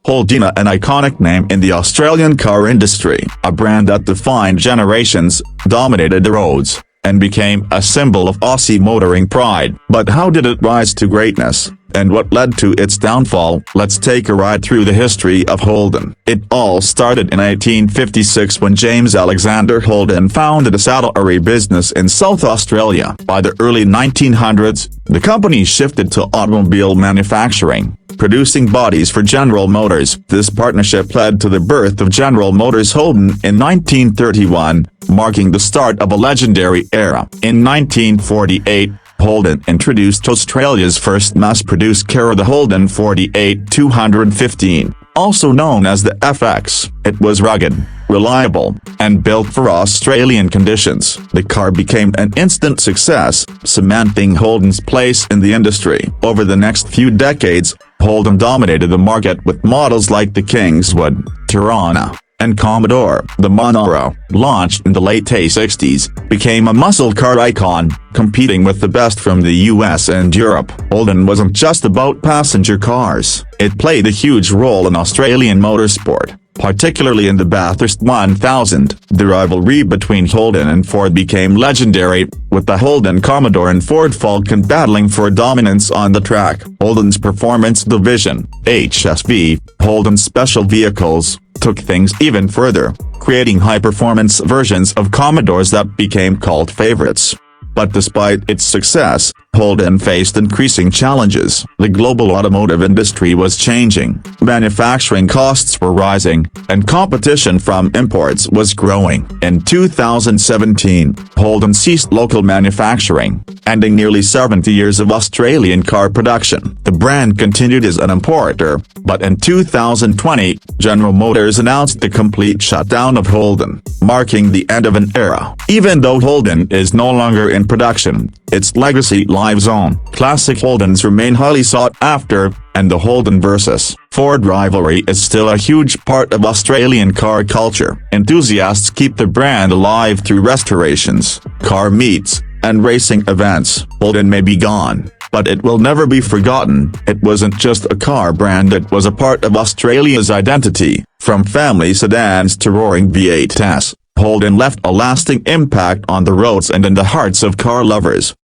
Holden, an iconic name in the Australian car industry, a brand that defined generations, dominated the roads, and became a symbol of Aussie motoring pride. But how did it rise to greatness, and what led to its downfall? Let's take a ride through the history of Holden. It all started in 1856 when James Alexander Holden founded a saddlery business in South Australia. By the early 1900s, the company shifted to automobile manufacturing, producing bodies for General Motors. This partnership led to the birth of General Motors Holden in 1931, marking the start of a legendary era. In 1948, Holden introduced Australia's first mass-produced car, the Holden 48-215, also known as the FX. It was rugged, reliable, and built for Australian conditions. The car became an instant success, cementing Holden's place in the industry. Over the next few decades, Holden dominated the market with models like the Kingswood, Tirana, and Commodore. The Monaro, launched in the late 60s, became a muscle car icon, competing with the best from the US and Europe. Holden wasn't just about passenger cars. It played a huge role in Australian motorsport, particularly in the Bathurst 1000. The rivalry between Holden and Ford became legendary, with the Holden Commodore and Ford Falcon battling for dominance on the track. Holden's performance division, HSV, Holden Special Vehicles, took things even further, creating high-performance versions of Commodores that became cult favorites. But despite its success, Holden faced increasing challenges. The global automotive industry was changing, manufacturing costs were rising, and competition from imports was growing. In 2017, Holden ceased local manufacturing, ending nearly 70 years of Australian car production. The brand continued as an importer, but in 2020, General Motors announced the complete shutdown of Holden, marking the end of an era. Even though Holden is no longer in production, its legacy lives on. Classic Holdens remain highly sought after, and the Holden vs. Ford rivalry is still a huge part of Australian car culture. Enthusiasts keep the brand alive through restorations, car meets, and racing events. Holden may be gone, but it will never be forgotten. It wasn't just a car brand, it was a part of Australia's identity. From family sedans to roaring V8s, Holden left a lasting impact on the roads and in the hearts of car lovers.